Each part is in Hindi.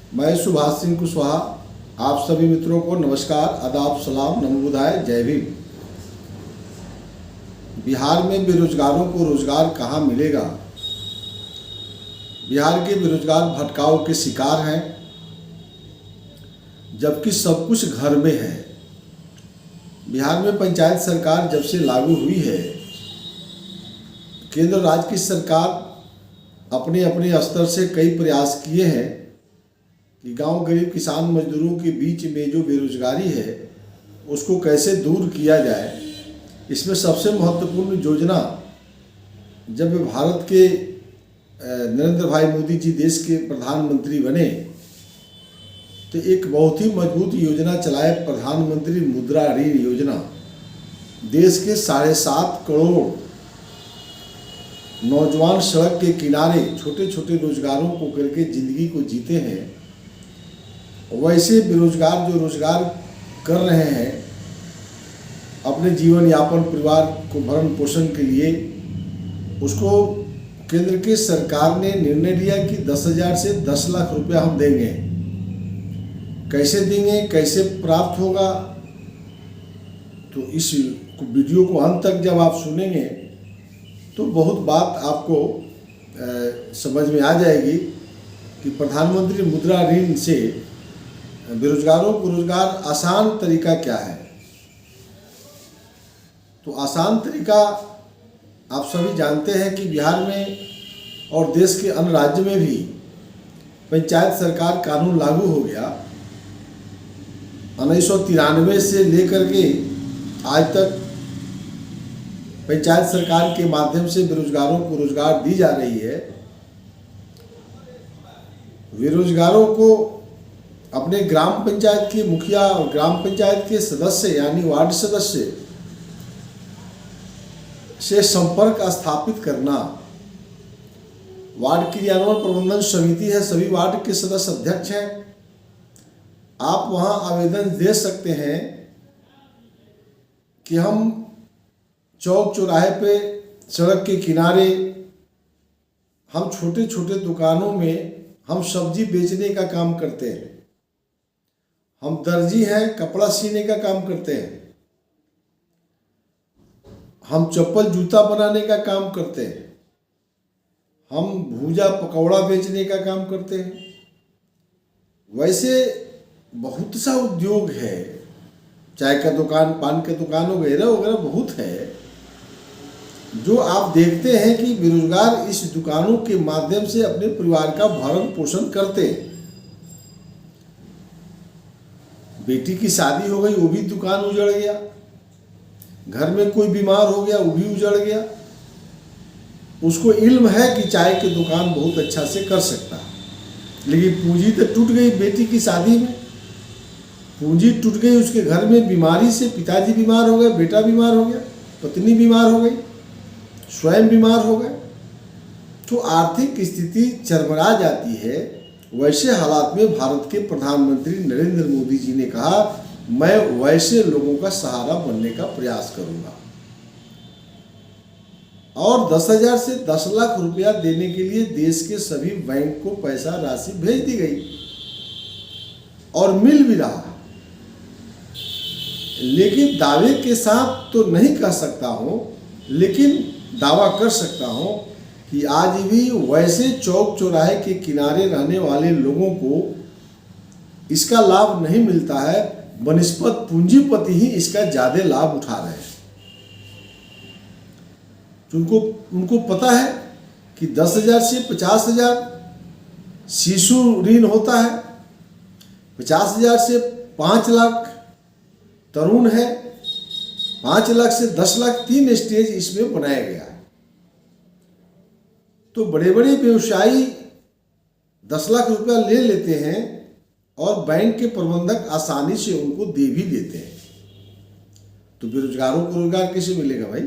मैं सुभाष सिंह कुशवाहा आप सभी मित्रों को नमस्कार, आदाब, सलाम, नमो बुधाय, जय भीम। बिहार में बेरोजगारों को रोजगार कहाँ मिलेगा? बिहार के बेरोजगार भटकाव के शिकार हैं, जबकि सब कुछ घर में है। बिहार में पंचायत सरकार जब से लागू हुई है, केंद्र राज्य की सरकार अपने अपने स्तर से कई प्रयास किए हैं कि गांव गरीब किसान मजदूरों के बीच में जो बेरोजगारी है उसको कैसे दूर किया जाए। इसमें सबसे महत्वपूर्ण योजना, जब भारत के नरेंद्र भाई मोदी जी देश के प्रधानमंत्री बने तो एक बहुत ही मजबूत योजना चलाए, प्रधानमंत्री मुद्रा ऋण योजना। देश के 7.5 करोड़ नौजवान सड़क के किनारे छोटे छोटे रोजगारों को करके जिंदगी को जीते हैं। वैसे बेरोजगार जो रोजगार कर रहे हैं अपने जीवन यापन, परिवार को भरण पोषण के लिए, उसको केंद्र की सरकार ने निर्णय लिया कि 10,000 से 10 लाख रुपया हम देंगे। कैसे देंगे, कैसे प्राप्त होगा, तो इस वीडियो को अंत तक जब आप सुनेंगे तो बहुत बात आपको समझ में आ जाएगी कि प्रधानमंत्री मुद्रा ऋण से बेरोजगारों को रोजगार आसान तरीका क्या है। तो आसान तरीका आप सभी जानते हैं कि बिहार में और देश के अन्य राज्य में भी पंचायत सरकार कानून लागू हो गया। 1993 से लेकर के आज तक पंचायत सरकार के माध्यम से बेरोजगारों को रोजगार दी जा रही है। बेरोजगारों को अपने ग्राम पंचायत के मुखिया और ग्राम पंचायत के सदस्य यानी वार्ड सदस्य से संपर्क स्थापित करना। वार्ड क्रियान्वयन प्रबंधन समिति है, सभी वार्ड के सदस्य अध्यक्ष हैं। आप वहां आवेदन दे सकते हैं कि हम चौक चौराहे पे, सड़क के किनारे, हम छोटे छोटे दुकानों में हम सब्जी बेचने का काम करते हैं, हम दर्जी हैं, कपड़ा सीने का काम करते हैं, हम चप्पल जूता बनाने का काम करते हैं, हम भूजा पकौड़ा बेचने का काम करते हैं। वैसे बहुत सा उद्योग है, चाय का दुकान, पान का दुकान वगैरह वगैरह बहुत है, जो आप देखते हैं कि बेरोजगार इस दुकानों के माध्यम से अपने परिवार का भरण पोषण करते हैं। बेटी की शादी हो गई, वो भी दुकान उजड़ गया। घर में कोई बीमार हो गया, वो भी उजड़ गया। उसको इल्म है कि चाय की दुकान बहुत अच्छा से कर सकता है, लेकिन पूंजी तो टूट गई। बेटी की शादी में पूंजी टूट गई, उसके घर में बीमारी से पिताजी बीमार हो गए, बेटा बीमार हो गया, पत्नी बीमार हो गई, स्वयं बीमार हो गए, तो आर्थिक स्थिति चरमरा जाती है। वैसे हालात में भारत के प्रधानमंत्री नरेंद्र मोदी जी ने कहा, मैं वैसे लोगों का सहारा बनने का प्रयास करूंगा और 10,000 से 10 लाख रुपया देने के लिए देश के सभी बैंक को पैसा राशि भेज दी गई और मिल भी रहा। लेकिन दावे के साथ तो नहीं कह सकता हूं, लेकिन दावा कर सकता हूं कि आज भी वैसे चौक चौराहे के किनारे रहने वाले लोगों को इसका लाभ नहीं मिलता है। बनस्पत पूंजीपति ही इसका ज्यादा लाभ उठा रहे हैं। उनको पता है कि 10,000 से 50,000 शिशु ऋण होता है, 50,000 से 5 लाख तरुण है, 5 लाख से 10 लाख, 3 स्टेज इसमें बनाया गया है। तो बड़े बड़े व्यवसायी 10 लाख रुपया ले लेते हैं और बैंक के प्रबंधक आसानी से उनको दे भी देते हैं। तो बेरोजगारों को रोजगार कैसे मिलेगा भाई?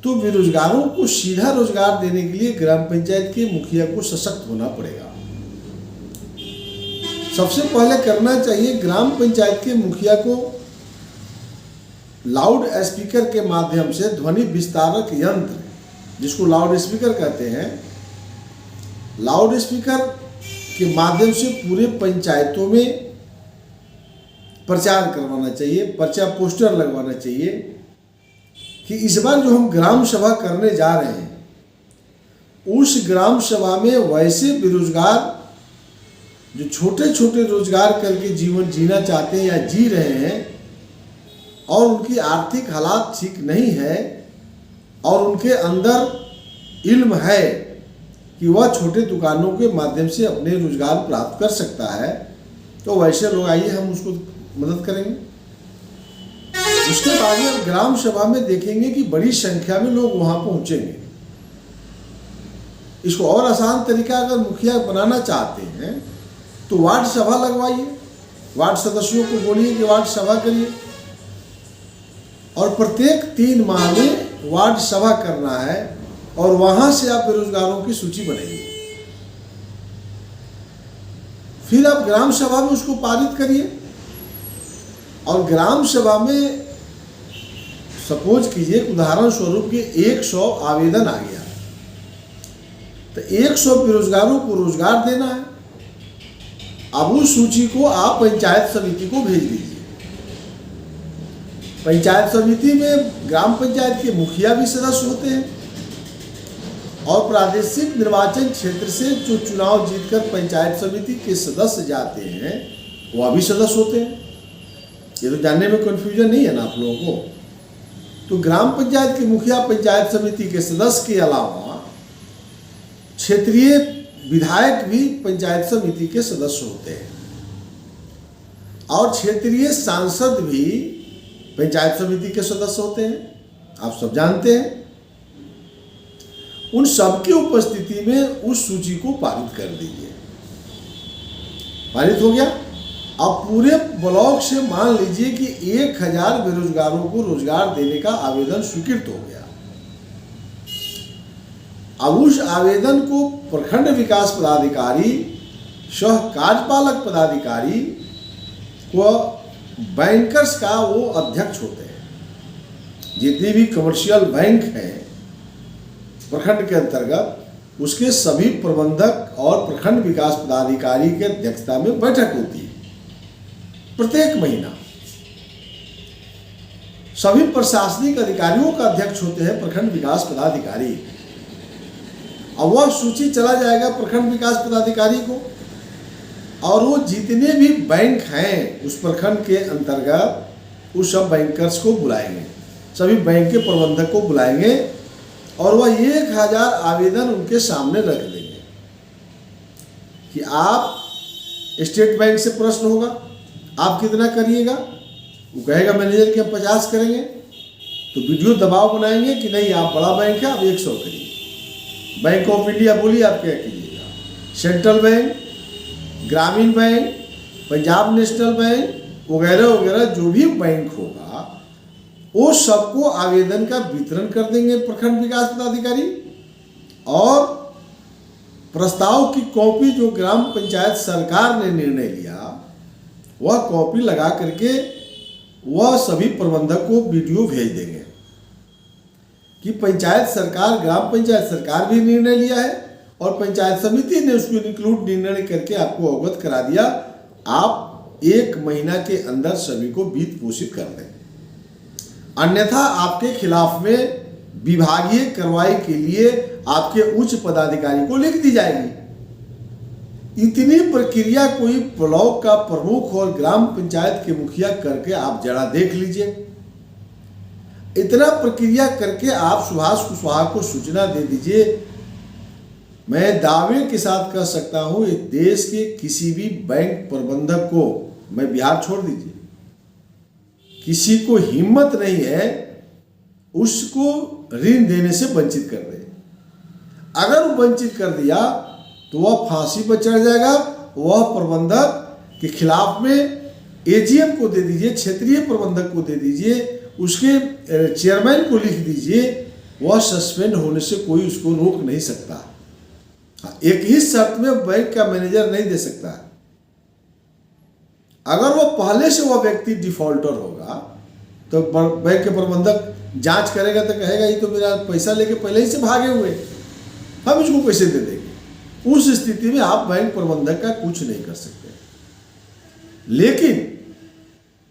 तो बेरोजगारों को सीधा रोजगार देने के लिए ग्राम पंचायत के मुखिया को सशक्त होना पड़ेगा। सबसे पहले करना चाहिए ग्राम पंचायत के मुखिया को लाउड स्पीकर के माध्यम से ध्वनि विस्तारक यंत्र, जिसको लाउड स्पीकर कहते हैं, लाउड स्पीकर के माध्यम से पूरे पंचायतों में प्रचार करवाना चाहिए, पर्चा पोस्टर लगवाना चाहिए कि इस बार जो हम ग्राम सभा करने जा रहे हैं उस ग्राम सभा में वैसे बेरोजगार जो छोटे छोटे रोजगार करके जीवन जीना चाहते हैं या जी रहे हैं और उनकी आर्थिक हालात ठीक नहीं है और उनके अंदर इल्म है कि वह छोटे दुकानों के माध्यम से अपने रोजगार प्राप्त कर सकता है, तो वैसे लोग आइए हम उसको मदद करेंगे। उसके बाद में आप ग्राम सभा में देखेंगे कि बड़ी संख्या में लोग वहां पहुंचेंगे। इसको और आसान तरीका अगर मुखिया बनाना चाहते हैं तो वार्ड सभा लगवाइए, वार्ड सदस्यों को बोलिए कि वार्ड सभा करिए और प्रत्येक 3 माह में वार्ड सभा करना है और वहां से आप बेरोजगारों की सूची बनाइए। फिर आप ग्राम सभा में उसको पारित करिए और ग्राम सभा में सपोज कीजिए उदाहरण स्वरूप के 100 आवेदन आ गया तो 100 बेरोजगारों को रोजगार देना है। अब उस सूची को आप पंचायत समिति को भेज दीजिए। पंचायत समिति में ग्राम पंचायत के मुखिया भी सदस्य होते हैं और प्रादेशिक निर्वाचन क्षेत्र से जो चुनाव जीतकर पंचायत समिति के सदस्य जाते हैं वह भी सदस्य होते हैं। ये तो जानने में कन्फ्यूजन नहीं है ना आप लोगों को। तो ग्राम पंचायत के मुखिया पंचायत समिति के सदस्य के अलावा क्षेत्रीय विधायक भी पंचायत समिति के सदस्य होते हैं और क्षेत्रीय सांसद भी पंचायत समिति के सदस्य होते हैं, आप सब जानते हैं। उन सबकी उपस्थिति में उस सूची को पारित कर दीजिए। पारित हो गया। अब पूरे ब्लॉक से मान लीजिए कि 1000 बेरोजगारों को रोजगार देने का आवेदन स्वीकृत हो गया। अब उस आवेदन को प्रखंड विकास पदाधिकारी, सह कार्यपालक पदाधिकारी व बैंकर्स का वो अध्यक्ष होते हैं। जितनी भी कमर्शियल बैंक हैं प्रखंड के अंतर्गत उसके सभी प्रबंधक और प्रखंड विकास पदाधिकारी के अध्यक्षता में बैठक होती है प्रत्येक महीना। सभी प्रशासनिक अधिकारियों का अध्यक्ष होते हैं प्रखंड विकास पदाधिकारी। अब वह सूची चला जाएगा प्रखंड विकास पदाधिकारी को और वो जितने भी बैंक हैं उस प्रखंड के अंतर्गत उस सब बैंकर्स को बुलाएंगे, सभी बैंक के प्रबंधक को बुलाएंगे और वह 1000 आवेदन उनके सामने रख देंगे कि आप स्टेट बैंक से प्रश्न होगा आप कितना करिएगा। वो कहेगा मैनेजर कि हम 50 करेंगे, तो वीडियो दबाव बनाएंगे कि नहीं आप बड़ा बैंक है आप 100 करिए। बैंक ऑफ इंडिया बोलिए आप क्या कीजिएगा। सेंट्रल बैंक, ग्रामीण बैंक, पंजाब नेशनल बैंक वगैरह वगैरह जो भी बैंक होगा वो सबको आवेदन का वितरण कर देंगे प्रखंड विकास पदाधिकारी और प्रस्ताव की कॉपी जो ग्राम पंचायत सरकार ने निर्णय लिया वह कॉपी लगा करके वह सभी प्रबंधक को वीडियो भेज देंगे कि पंचायत सरकार, ग्राम पंचायत सरकार भी निर्णय लिया है और पंचायत समिति ने उसको इंक्लूड निर्णय करके आपको अवगत करा दिया। आप 1 महीना के अंदर सभी को वित्त पोषित कर दें, अन्यथा आपके खिलाफ में विभागीय कार्रवाई के लिए आपके उच्च पदाधिकारी को लिख दी जाएगी। इतनी प्रक्रिया कोई ब्लॉक का प्रमुख और ग्राम पंचायत के मुखिया करके आप जरा देख लीजिए। इतना प्रक्रिया करके आप सुभाष कुशवाहा को सूचना दे दीजिए। मैं दावे के साथ कह सकता हूं इस देश के किसी भी बैंक प्रबंधक को, मैं बिहार छोड़ दीजिए, किसी को हिम्मत नहीं है उसको ऋण देने से वंचित कर दे। अगर वो वंचित कर दिया तो वह फांसी पर चढ़ जाएगा। वह प्रबंधक के खिलाफ में एजीएम को दे दीजिए, क्षेत्रीय प्रबंधक को दे दीजिए, उसके चेयरमैन को लिख दीजिए, वह सस्पेंड होने से कोई उसको रोक नहीं सकता। एक ही शर्त में बैंक का मैनेजर नहीं दे सकता। अगर वो पहले से वह व्यक्ति डिफॉल्टर होगा तो बैंक के प्रबंधक जांच करेगा तो कहेगा ये तो मेरा पैसा लेके पहले ही से भागे हुए, हम इसको पैसे दे देंगे। उस स्थिति में आप बैंक प्रबंधक का कुछ नहीं कर सकते। लेकिन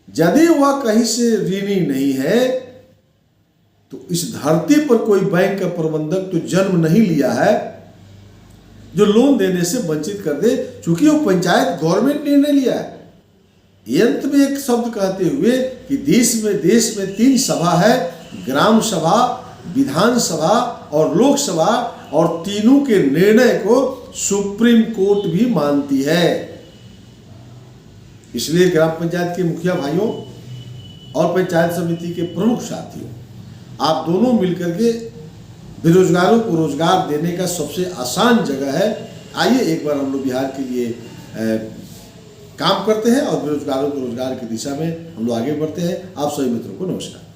यदि वह कहीं से ऋणी नहीं है तो इस धरती पर कोई बैंक का प्रबंधक तो जन्म नहीं लिया है जो लोन देने से वंचित कर दे, चूंकि वो पंचायत गवर्नमेंट निर्णय लिया है। अंत में एक शब्द कहते हुए कि देश में 3 सभा है, ग्राम सभा, विधानसभा और लोकसभा, और तीनों के निर्णय को सुप्रीम कोर्ट भी मानती है। इसलिए ग्राम पंचायत के मुखिया भाइयों और पंचायत समिति के प्रमुख साथियों, आप दोनों मिलकर के बेरोजगारों को रोजगार देने का सबसे आसान जगह है। आइए एक बार हम लोग बिहार के लिए काम करते हैं और बेरोजगारों को रोजगार की दिशा में हम लोग आगे बढ़ते हैं। आप सभी मित्रों को नमस्कार।